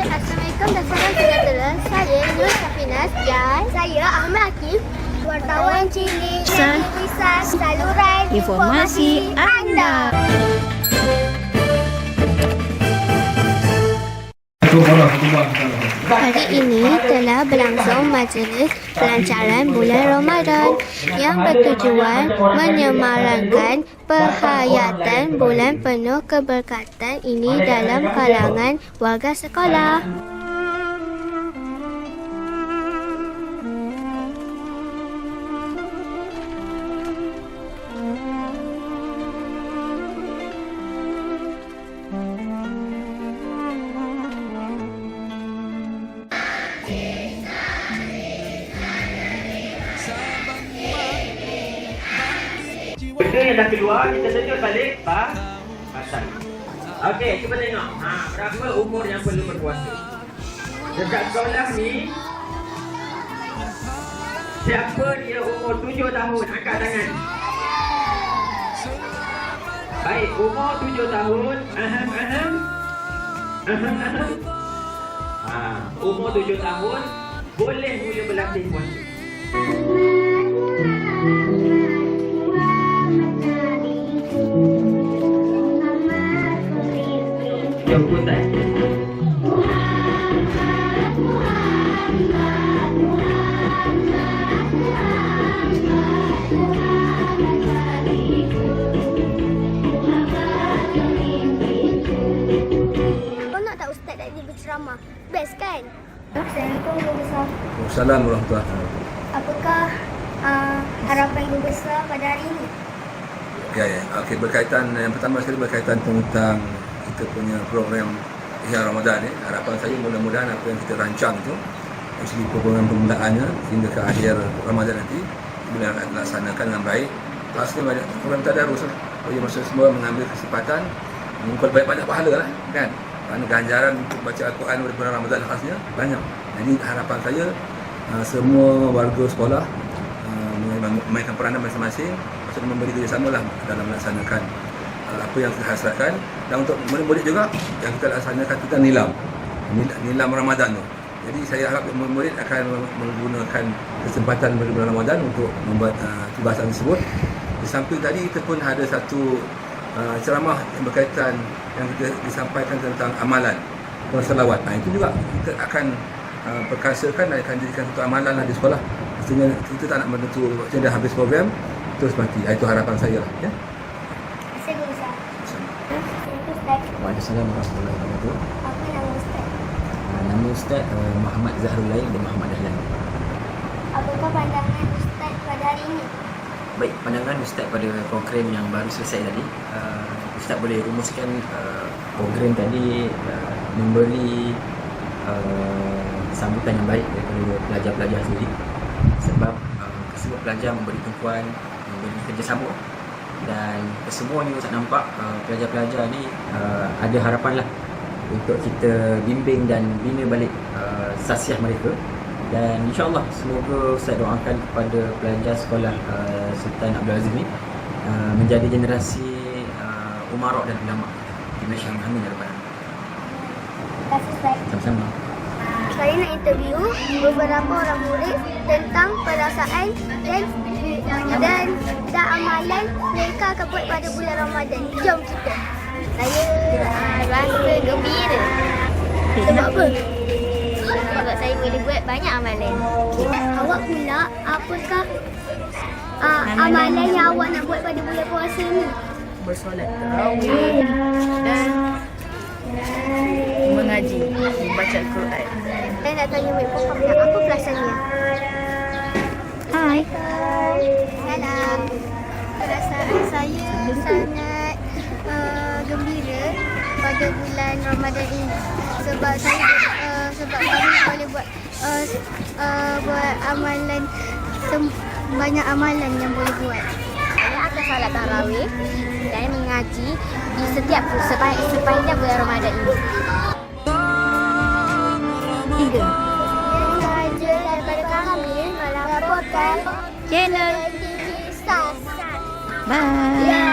Assalamualaikum dan salam sejahtera. Saya Nur Safinas dan saya Ahmad Hakim, wartawan cilik yang merisau saluran informasi anda. Hari ini telah berlangsung majlis pelancaran bulan Ramadan yang bertujuan menyemarakkan perhayatan bulan penuh keberkatan ini dalam kalangan warga sekolah. Benda yang dah keluar, kita senyum balik pasang. Okey, cuba tengok. Berapa umur yang perlu berpuasa? Dekat sekolah ni, siapa dia umur 7 tahun? Angkat tangan. Baik, umur 7 tahun. Umur 7 tahun boleh mula berlatih puasa. Jemputan. Kau nak tak Ustaz tadi berceramah? Best kan? Assalamualaikum Guru Besar. Assalamualaikum warahmatullahi wabarakatuh. Apakah harapan Guru Besar pada hari ini? Ya. Okey, berkaitan yang pertama sekali berkaitan tentang kita punya program Ihya Ramadan ni. Harapan saya mudah-mudahan apa yang kita rancang tu dari segi program permulaannya hingga ke akhir Ramadan nanti bila akan dilaksanakan dengan baik. Pasti banyak program tadarus lah. Jadi masa semua mengambil kesempatan mengumpul banyak pahala lah kan. Kerana ganjaran untuk baca Al-Quran pada bulan Ramadan khasnya banyak. Jadi harapan saya semua warga sekolah memainkan peranan masing-masing, maksudnya memberi kerjasama lah dalam melaksanakan apa yang kita hasratkan. Dan untuk murid-murid juga yang kita laksanakan tentang nilam Ramadan tu. Jadi saya harap murid akan menggunakan kesempatan pada bulan Ramadan untuk membuat tugasan tersebut. Di samping tadi kita pun ada satu ceramah yang berkaitan yang kita disampaikan tentang amalan selawat. Itu juga kita akan perkasakan dan akan jadikan satu amalan lah di sekolah. Maksudnya kita tak nak menentu macam dah habis program terus mati. Itu harapan saya lah ya. Saya Guru Besar. Ustaz. Waalaikumsalam warahmatullahi wabarakatuh. Apa nama Ustaz? Nama Ustaz Muhammad Zahrul Lain dan Muhammad Dahlan. Apakah pandangan Ustaz pada hari ini? Baik, pandangan Ustaz pada program yang baru selesai tadi, Ustaz boleh rumuskan program tadi memberi sambutan yang baik daripada pelajar-pelajar sendiri. Sebab kesemua pelajar memberi tumpuan, memberi kerjasama, dan kesemuanya Ustaz nampak pelajar-pelajar ni ada harapan lah untuk kita bimbing dan bina balik sasiah mereka. Dan insyaAllah semoga Ustaz doakan kepada pelajar sekolah Sultan Abdul Aziz ni menjadi generasi umarok dan ulama di Malaysia. Amin ya rabbal alamin. Terima kasih Ustaz. Sama-sama. Saya nak interview beberapa orang murid tentang perasaan dan amalan mereka akan buat pada bulan Ramadan. Jom kita. Saya rasa gembira. Sebab apa? Sebab saya boleh buat banyak amalan. Awak pula, apakah amalan yang awak nak buat pada bulan puasa ni? Bersolat tarawih dan mengaji, membaca Al-Quran. Saya nak tanya Mek Pokok, apa perasaannya? Hai. Salam. Perasaan saya sangat gembira pada bulan Ramadan ini. Sebab kami boleh buat amalan, banyak amalan yang boleh buat. Saya akan solat tarawih dan mengaji di setiap sepanjang bulan Ramadan ini. 3. Saja daripada kami melaporkan channel TV Stars. Bye.